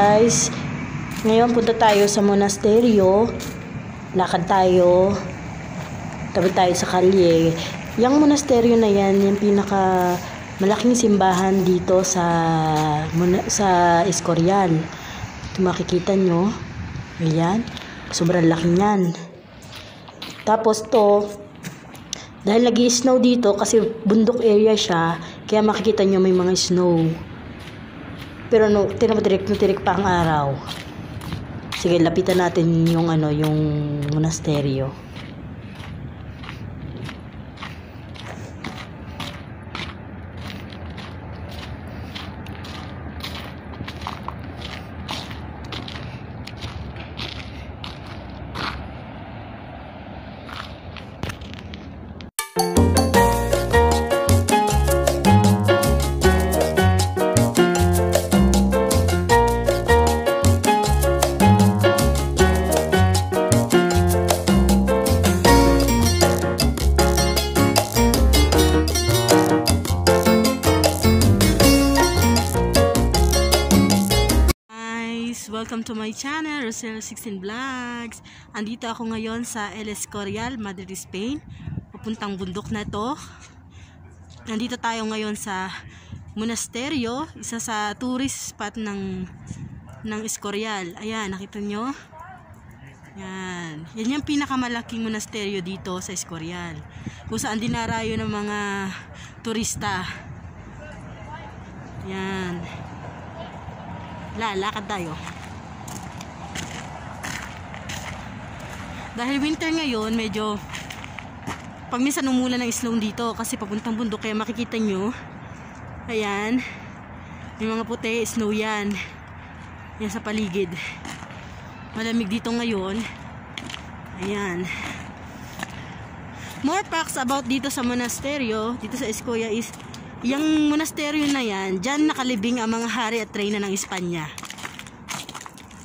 guys, ngayon punta tayo sa monasteryo. Lakad tayo, tabi tayo sa kalye. Yung monasteryo na yan, yung pinaka malaking simbahan dito sa Escorial. Ito makikita nyo, ayan, sobrang laki niyan. Tapos to, dahil nag-i-snow dito kasi bundok area siya, kaya makikita nyo may mga snow. Pero no, tirik pa ang araw. Sige, lapitan natin yung yung monasteryo. Welcome to my channel, Rosel16 Vlogs. Andito ako ngayon sa El Escorial, Madrid, Spain. Papuntang bundok na to. Nandito tayo ngayon sa monasteryo, isa sa tourist spot ng Escorial. Ayan, nakita nyo? Yan yung pinakamalaking monasteryo dito sa Escorial, kung saan dinarayo ng mga turista. Yan. Lalakad tayo. Dahil winter ngayon, medyo pag minsan umulan ng snow dito kasi papuntang bundok, kaya makikita nyo, ayan, yung mga puti, snow yan sa paligid. Malamig dito ngayon. Ayan. More facts about dito sa monasteryo, dito sa Escorial is, yung monasteryo na yan, dyan nakalibing ang mga hari at reyna ng Espanya.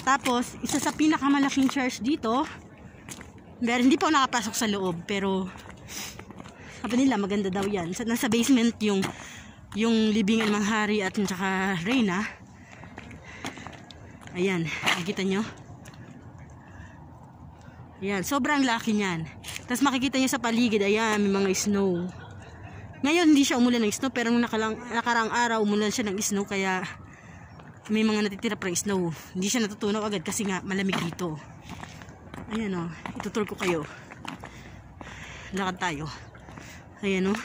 Tapos, isa sa pinakamalaking church dito, hindi pa ako nakapasok sa loob, pero sabi nila maganda daw yan. Nasa basement yung libingan ng mga hari at saka reyna. Ayan, nakikita nyo? Ayan, sobrang laki niyan. Tapos makikita nyo sa paligid, ayan, may mga snow. Ngayon hindi siya umulan ng snow, pero nung nakarang araw umulan siya ng snow, kaya may mga natitira pa ng snow. Hindi siya natutunaw agad kasi nga malamig dito. Ayan o, itutur ko kayo. Lakad tayo. Ayan o.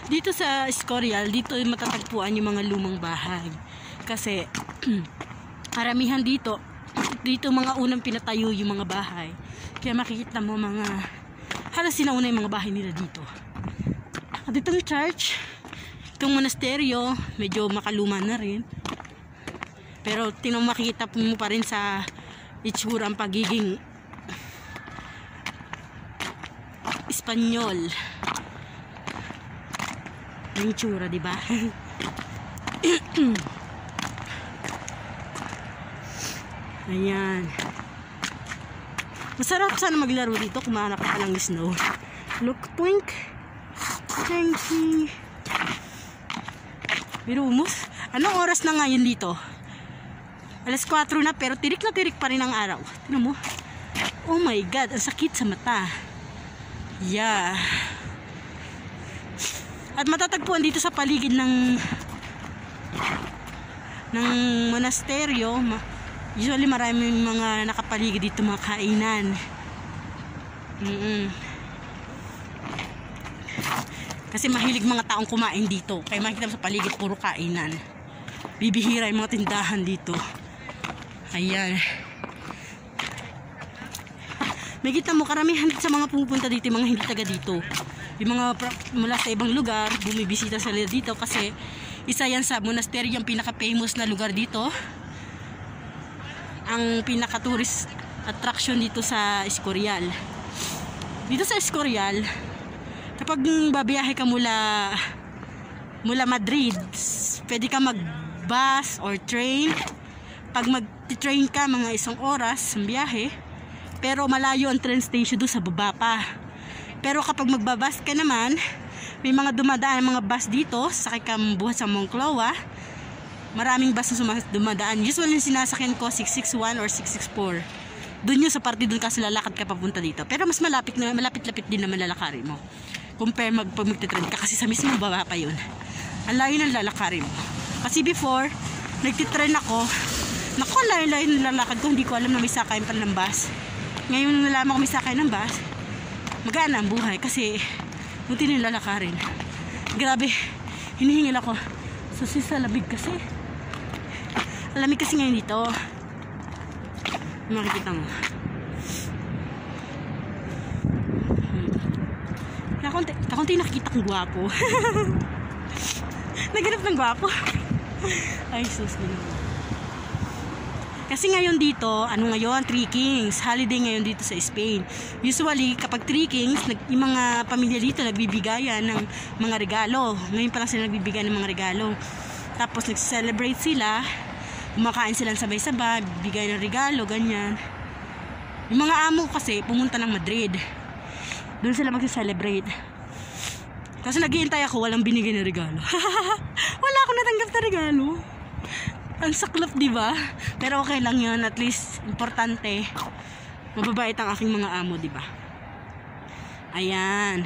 Dito sa Escorial, dito matatagpuan yung mga lumang bahay. Kasi karamihan dito mga unang pinatayo yung mga bahay. Kaya makikita mo mga halos sinauna yung mga bahay nila dito. At itong church, itong monasteryo, medyo makaluma na rin. Pero makikita mo pa rin sa itsura ang pagiging Espanyol. Yung itsura, diba? Ayan. Masarap sana maglaro dito kung mahanap ka ng snow. Look, twink. Thanky. Birumus. Anong oras na ngayon dito? Alas 4 na pero tirik na tirik pa rin ang araw. Tingnan mo. Oh my God, ang sakit sa mata. Yeah. At matatagpuan dito sa paligid ng monasteryo. Usually maraming mga nakapaligid dito, mga kainan. Kasi mahilig mga taong kumain dito. Kaya makikita mo sa paligid puro kainan. Bibihira yung mga tindahan dito. Ayan. Makikita mo karamihan sa mga pupunta dito, yung mga hindi taga dito. Yung mga mula sa ibang lugar, bumibisita sila dito kasi isa yan sa monastery, yung pinaka-famous na lugar dito. Ang pinaka-tourist attraction dito sa Escorial. Dito sa Escorial, kapag babiyahe ka mula Madrid, pwede ka mag-bus or train. Pag mag-train ka, mga 1 oras ang biyahe. Pero malayo ang train station doon sa baba pa. Pero kapag magbabas ka naman, may mga dumadaan mga bus dito, sakay ka buhat sa Moncloa. Maraming bus na dumadaan. Usually sinasakyan ko 661 or 664. Doon yun sa parte, doon kasi lalakad ka papunta dito. Pero mas malapit-lapit din naman lalakarin mo. Compare pag magte-train ka kasi sa mismo baba pa yun. Ang layo ng lalakarin mo. Kasi before, nagtitrain ako. Naku, layo-layo ng lalakad ko. Hindi ko alam na may sakayan pa ng bus. Ngayon nalaman ko may sakayan ng bus, magana ang buhay kasi buti nila lalakarin. Grabe, hinihingil ako sa labig kasi. Alamig kasi ngayon dito. Makikita mo. Kakunti nakikita kong gwapo. Naganap ng gwapo. Ay, sus. Kasi ngayon dito, 3 Kings, holiday ngayon dito sa Spain. Usually, kapag 3 Kings, yung mga pamilya dito nagbibigayan ng mga regalo. Ngayon pa lang sila nagbibigay ng mga regalo. Tapos nag-celebrate sila, kumakain sila sabay-sabay, bibigay ng regalo, ganyan. Yung mga amo kasi, pumunta ng Madrid. Doon sila mag-celebrate. Kasi naghihintay ako, walang binigay na regalo. Wala akong natanggap na regalo. Ang saklap, diba? Pero okay lang yun. At least, importante. Mababait ang aking mga amo, diba? Ayan.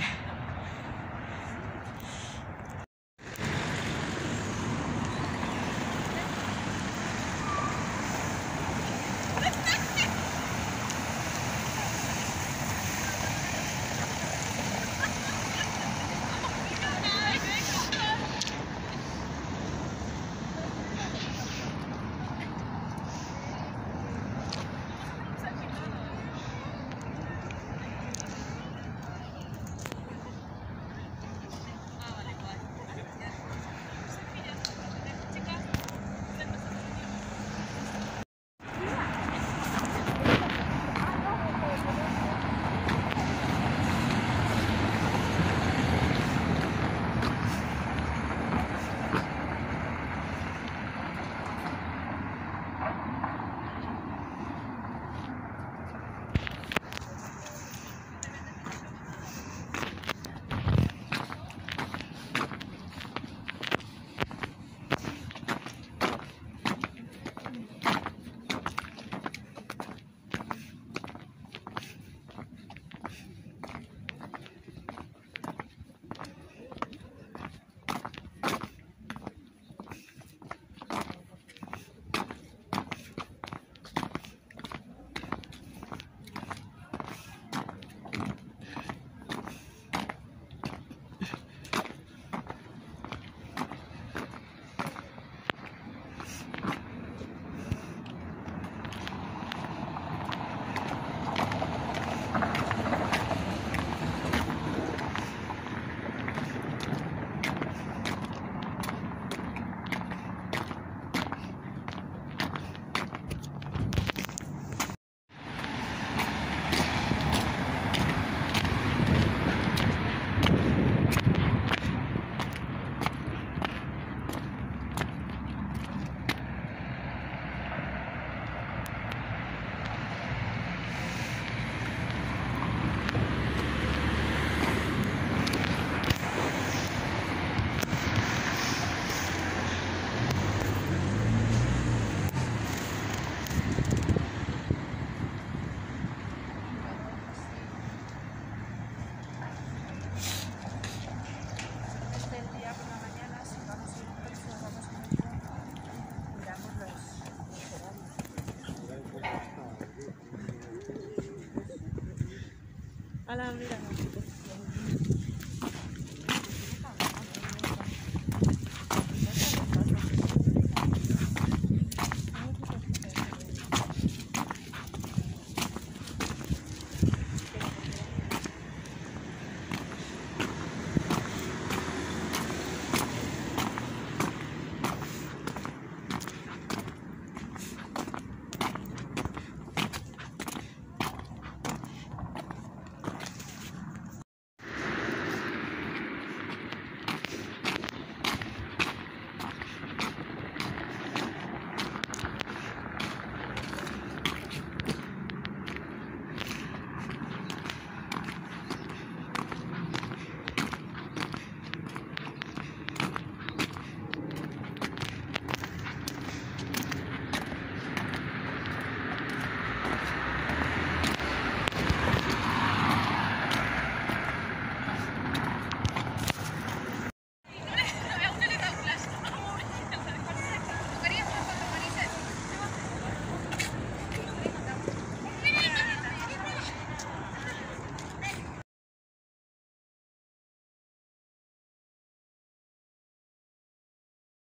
Akala mo nila.